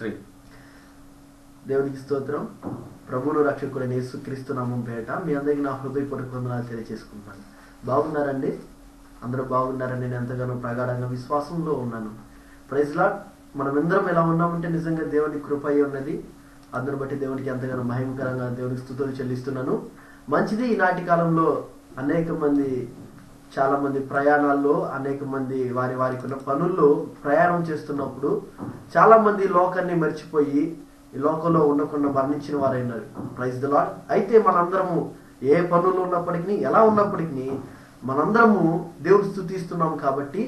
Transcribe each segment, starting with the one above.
3. దేవునికి స్తోత్రం. ప్రభువును రక్షకుడైన యేసుక్రీస్తు నామం పేట మీ అందరికీ నా హృదయపూర్వక వందనాలు తెలియజేసుకుంటాను. బాగున్నారండి? అందరూ బాగున్నారని నేను ఎంతగానో ప్రగాఢంగా విశ్వాసంలో ఉన్నాను. Praise lord. మనమందరం ఎలా ఉన్నామంటే నిజంగా దేవుని కృప అయి ఉన్నది. అందరిని బట్టి దేవునికి ఎంతగానో మహిమకరంగా దేవునికి స్తుతులు చెల్లిస్తున్నాను. మంచిది. ఈనాటి కాలంలో చాలా మంది ప్రయాణాల్లో అనేక మంది వారికి ఉన్న పనుల్లో ప్రయాణం చేస్తున్నప్పుడు చాలా మంది లోకాన్ని మర్చిపోయి ఈ లోకంలో ఉండకుండా మరణించిన వారైనారు. Praise the lord. అయితే మనందరము ఏ పనుల్లో ఉన్నప్పటికీ ఎలా ఉన్నప్పటికీ మనందరము దేవుని స్తుతిస్తున్నాం కాబట్టి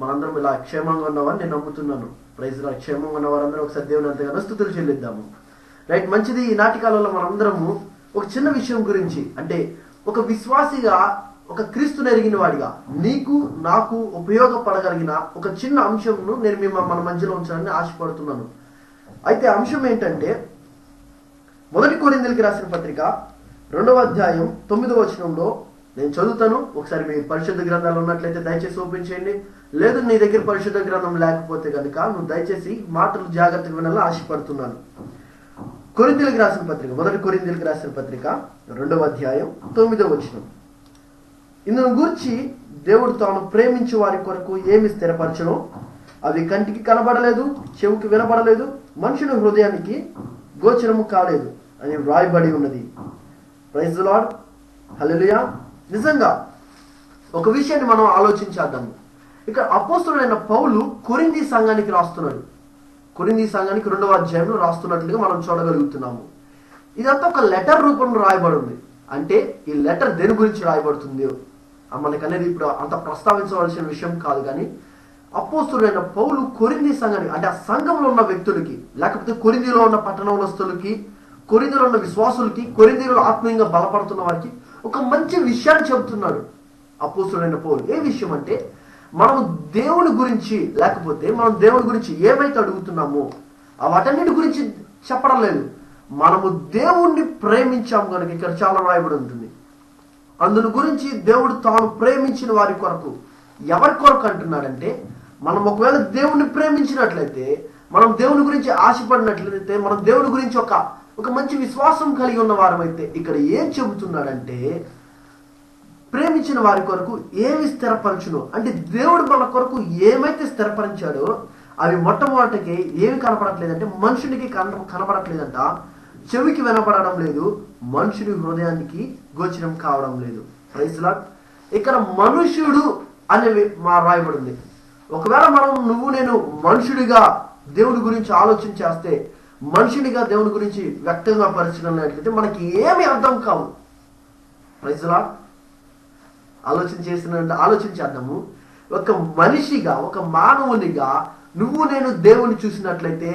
మనందరం ఇలా క్షేమంగా ఉన్నవారు నేను నమ్ముతున్నాను. Praise the lord. క్షేమంగా ఉన్న వారందరూ ఒకసారి దేవుని ఎంతగానో స్తుతులు చెల్లిద్దాము. రైట్. మంచిది. ఈ నాటికాలంలో మనందరము ఒక చిన్న విషయం గురించి, అంటే ఒక విశ్వాసిగా, ఒక క్రీస్తుని ఎరిగిన వాడిగా నీకు నాకు ఉపయోగపడగలిగిన ఒక చిన్న అంశంను నేను మన మధ్యలో ఉంచాలని ఆశపడుతున్నాను. అయితే అంశం ఏంటంటే 1 కొరింథీయులకు రాసిన పత్రిక 2వ అధ్యాయం 9వ వచనంలో నేను చదువుతాను. ఒకసారి మీ పరిశుద్ధ గ్రంథాలు ఉన్నట్లయితే దయచేసి ఓపెన్ చేయండి. లేదు నీ దగ్గర పరిశుద్ధ గ్రంథం లేకపోతే కనుక నువ్వు దయచేసి మాటలు జాగ్రత్తగా వినాలని ఆశపడుతున్నాను. కొరింథీయులకు రాసిన పత్రిక 1 కొరింథీయులకు రాసిన పత్రిక 2వ అధ్యాయం 9వ వచనం. ఇందును గూర్చి దేవుడు తాను ప్రేమించే వారి కొరకు ఏమి స్థిరపరచనో అవి కంటికి కనబడలేదు, చెవుకి వినబడలేదు, మనుషుని హృదయానికి గోచరము కాలేదు అని వ్రాయబడి ఉన్నది. Praise the Lord. హల్లెలూయా. నిజంగా ఒక విషయాన్ని మనం ఆలోచించేద్దాము. ఇక్కడ అపోస్తలుడైన పౌలు కొరింథీ సంఘానికి రాస్తున్నాడు. కొరింథీ సంఘానికి 2వ అధ్యాయంలో రాస్తున్నట్లుగా మనం చూడగలుగుతున్నాము. ఇదంతా ఒక లెటర్ రూపంలో రాయబడి ఉంది. అంటే ఈ లెటర్ దేని గురించి రాయబడుతుంది మనకనేది ఇప్పుడు అంత ప్రస్తావించవలసిన విషయం కాదు. కానీ అపోస్తలుడైన పౌలు కొరింథీ సంఘానికి, అంటే ఆ సంఘంలో ఉన్న వ్యక్తులకి, లేకపోతే కొరింథీలో ఉన్న పట్టణంలోస్తులకి, కొరింథీలో ఉన్న విశ్వాసులకి, కొరింథీలో ఆత్మీయంగా బలపడుతున్న వారికి ఒక మంచి విషయాన్ని చెబుతున్నాడు అపోస్తలుడైన పౌలు. ఏ విషయం అంటే మనం దేవుని గురించి, లేకపోతే మనం దేవుని గురించి ఏమైతే అడుగుతున్నామో వాటన్నిటి గురించి చెప్పడం లేదు. మనము దేవుణ్ణి ప్రేమించాము కనుక ఇక్కడ చాలా రాయబడి ఉంటుంది. అందుని గురించి దేవుడు తాను ప్రేమించిన వారి కొరకు, ఎవరి కొరకు అంటున్నాడంటే, మనం ఒకవేళ దేవుణ్ణి ప్రేమించినట్లయితే, మనం దేవుని గురించి ఆశపడినట్లయితే, మనం దేవుని గురించి ఒక మంచి విశ్వాసం కలిగి ఉన్న వారమైతే ఇక్కడ ఏం చెబుతున్నాడంటే, ప్రేమించిన వారి కొరకు ఏమి స్థిరపరచును, అంటే దేవుడు మన కొరకు ఏమైతే స్థిరపరిచాడో అవి మొట్టమొదటికి ఏమి కనపడట్లేదంటే, మనుషునికి కనపడట్లేదంట, చెవికి వినపడడం లేదు, మనుషుని హృదయానికి గోచరం కావడం లేదు. Praise lord. ఇక్కడ మనుషుడు అనేవి రాయబడింది. ఒకవేళ నువ్వు నేను మనుషుడిగా దేవుడి గురించి ఆలోచన చేస్తే, మనుషునిగా దేవుడి గురించి వ్యక్తంగా పరిచయట్లయితే మనకి ఏమి అర్థం కావు. Praise Lord. ఆలోచించేద్దాము. ఒక మనిషిగా, ఒక మానవునిగా నువ్వు నేను దేవుని చూసినట్లయితే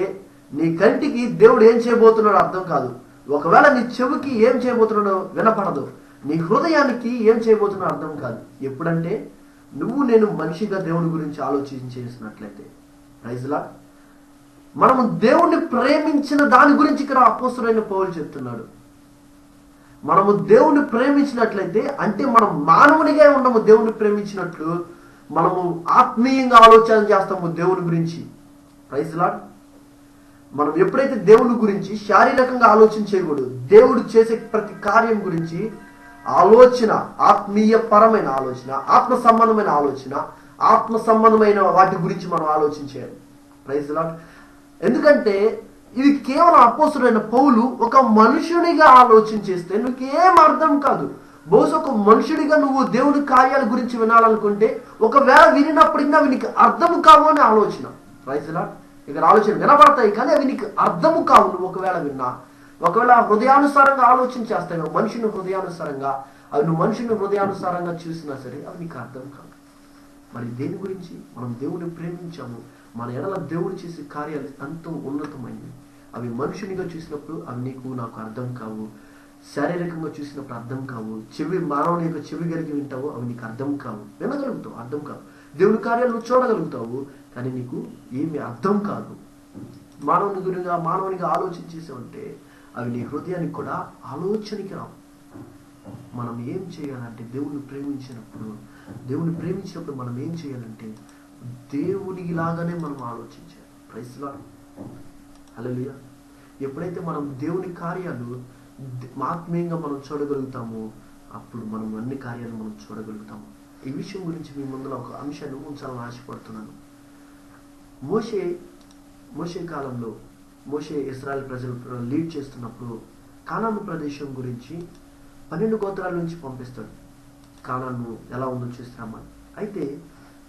నీ కంటికి దేవుడు ఏం చేయబోతున్నాడో అర్థం కాదు. ఒకవేళ నీ చెవికి ఏం చేయబోతున్నాడో వినపడదు. నీ హృదయానికి ఏం చేయబోతున్నాడో అర్థం కాదు. ఎప్పుడంటే నువ్వు నేను మనిషిగా దేవుని గురించి ఆలోచించేసినట్లయితే. Praise lord. మనము దేవుణ్ణి ప్రేమించిన దాని గురించి ఇక్కడ అపోస్తలుడైన పౌలు చెప్తున్నాడు. మనము దేవుణ్ణి ప్రేమించినట్లయితే, అంటే మనం మానవునిగా ఉండము దేవుణ్ణి ప్రేమించినట్లు, మనము ఆత్మీయంగా ఆలోచన చేస్తాము దేవుని గురించి. Praise lord. మనం ఎప్పుడైతే దేవుని గురించి శారీరకంగా ఆలోచన చేయకూడదు, దేవుడు చేసే ప్రతి కార్యం గురించి ఆలోచన, ఆత్మీయ పరమైన ఆలోచన, ఆత్మ సంబంధమైన ఆలోచన, ఆత్మ సంబంధమైన వాటి గురించి మనం ఆలోచించాలి. Praise lord. ఎందుకంటే ఇది కేవలం అపోస్తలుడైన పౌలు ఒక మనుషునిగా ఆలోచన చేస్తే నీకేం అర్థం కాదు. బహుశా ఒక మనుషుడిగా నువ్వు దేవుడి కార్యాల గురించి వినాలనుకుంటే, ఒకవేళ వినినప్పటికీ అవి నీకు అర్థము కావు అని ఆలోచన. Praise lord. ఇక్కడ ఆలోచన వినబడతాయి కానీ అవి నీకు అర్థము కావు. నువ్వు ఒకవేళ విన్నా, ఒకవేళ హృదయానుసారంగా ఆలోచన చేస్తావు, మనుషుని హృదయానుసారంగా, అవి నువ్వు మనుషుని హృదయానుసారంగా చూసినా సరే అవి నీకు అర్థం కావు. మరి దేని గురించి మనం దేవుడిని ప్రేమించాము, మన ఎడల దేవుడు చేసే కార్యాలు ఎంతో ఉన్నతమైనవి. అవి మనుషునిగా చూసినప్పుడు అవి నీకు నాకు అర్థం కావు. శారీరకంగా చూసినప్పుడు అర్థం కావు. మానవుని యొక్క చెవి కలిగి వింటావు, అవి నీకు అర్థం కావు. వినగలుగుతావు, అర్థం కావు. దేవుని కార్యాలు నువ్వు చూడగలుగుతావు కానీ నీకు ఏమి అర్థం కాదు. మానవునిగా ఆలోచన చేసావంటే అవి నీ హృదయానికి కూడా ఆలోచనకి రావు. మనం ఏం చేయాలంటే దేవుని ప్రేమించినప్పుడు మనం ఏం చేయాలంటే దేవునికి లాగానే మనం ఆలోచించాలి. Praise Lord. హల్లెలూయా. ఎప్పుడైతే మనం దేవుని కార్యాలు ఆత్మీయంగా మనం చూడగలుగుతామో అప్పుడు మనం అన్ని కార్యాలు మనం చూడగలుగుతాము. ఈ విషయం గురించి మీ ముందులో ఒక అంశాన్ని ఉంచాలని ఆశపడుతున్నాను. మోషే కాలంలో మోషే ఇశ్రాయేల్ ప్రజలు లీడ్ చేస్తున్నప్పుడు కానాను ప్రదేశం గురించి 12 గోత్రాల నుంచి పంపిస్తాడు. కానాను ఎలా ఉందో చూసి రమ్మని. అయితే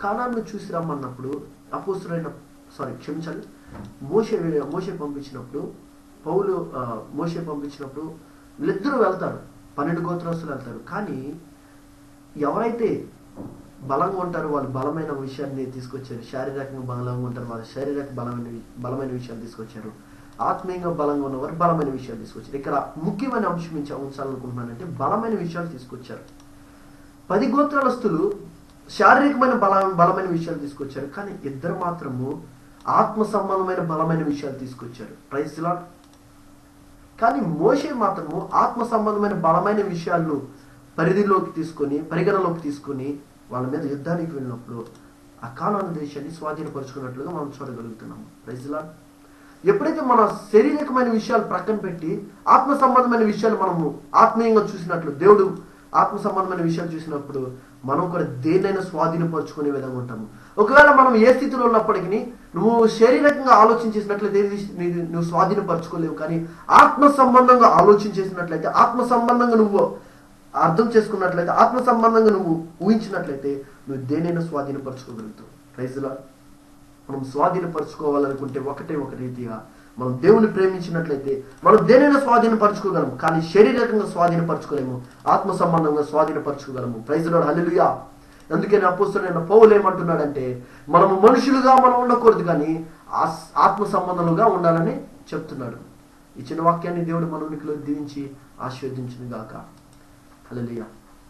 కానాను చూసి రమ్మన్నప్పుడు మోషే పంపించినప్పుడు మోషే పంపించినప్పుడు వీళ్ళిద్దరూ వెళ్తారు, 12 గోత్రస్తులు వెళ్తారు. కానీ ఎవరైతే బలంగా ఉంటారో వాళ్ళు బలమైన విషయాన్ని తీసుకొచ్చారు. శారీరకంగా బలంగా ఉంటారు, వాళ్ళు శారీరక బలమైన విషయాలు తీసుకొచ్చారు. ఆత్మీయంగా బలంగా ఉన్నవారు బలమైన విషయాలు తీసుకొచ్చారు. ఇక్కడ ముఖ్యమైన అంశం ఉంచాలనుకుంటున్నానంటే బలమైన విషయాలు తీసుకొచ్చారు. 10 గోత్రస్తులు శారీరకమైన బలమైన విషయాలు తీసుకొచ్చారు. కానీ ఇద్దరు మాత్రము ఆత్మ సంబంధమైన బలమైన విషయాలు తీసుకొచ్చారు. Praise the lord. కానీ మోషే మాత్రము ఆత్మ సంబంధమైన బలమైన విషయాలను పరిగణలోకి తీసుకొని వాళ్ళ మీద యుద్ధానికి వెళ్ళినప్పుడు ఆ కానాను దేశాన్ని స్వాధీనపరుచుకున్నట్లుగా మనం చూడగలుగుతున్నాము. Praise the lord. ఎప్పుడైతే మన శారీరకమైన విషయాలు ప్రక్కన పెట్టి ఆత్మ సంబంధమైన విషయాలు మనము ఆత్మీయంగా చూసినట్లు, దేవుడు ఆత్మ సంబంధమైన విషయాలు చూసినప్పుడు మనం కూడా దేన్నైనా స్వాధీనపరుచుకునే విధంగా ఉంటాము. ఒకవేళ మనం ఏ స్థితిలో ఉన్నప్పటికీ నువ్వు శారీరకంగా ఆలోచించేసినట్లయితే నువ్వు స్వాధీనపరచుకోలేవు. కానీ ఆత్మ సంబంధంగా ఆలోచించేసినట్లయితే, ఆత్మ సంబంధంగా నువ్వు అర్థం చేసుకున్నట్లయితే, ఆత్మ సంబంధంగా నువ్వు ఊహించినట్లయితే నువ్వు దేనైనా స్వాధీనపరచుకోగలుగుతావు. Praise the lord. మనం స్వాధీనపరచుకోవాలనుకుంటే ఒకటే ఒక రీతిగా మనం దేవుని ప్రేమించినట్లయితే మనం దేనైనా స్వాధీనపరచుకోగలము. కానీ శారీరకంగా స్వాధీనపరచుకోలేము, ఆత్మ సంబంధంగా స్వాధీనపరచుకోగలము. Praise the Lord. హల్లెలూయా. అందుకని అపోస్తలుడైన పౌలు ఏమంటున్నాడంటే మనము మనుషులుగా మనం ఉండకూడదు, కానీ ఆత్మ సంబంధములుగా ఉండాలని చెప్తున్నాడు. ఈ చిన్న వాక్యాన్ని దేవుడు మన ఉనికిలో దీవించి ఆశీర్వదించును గాక. హల్లెలూయా.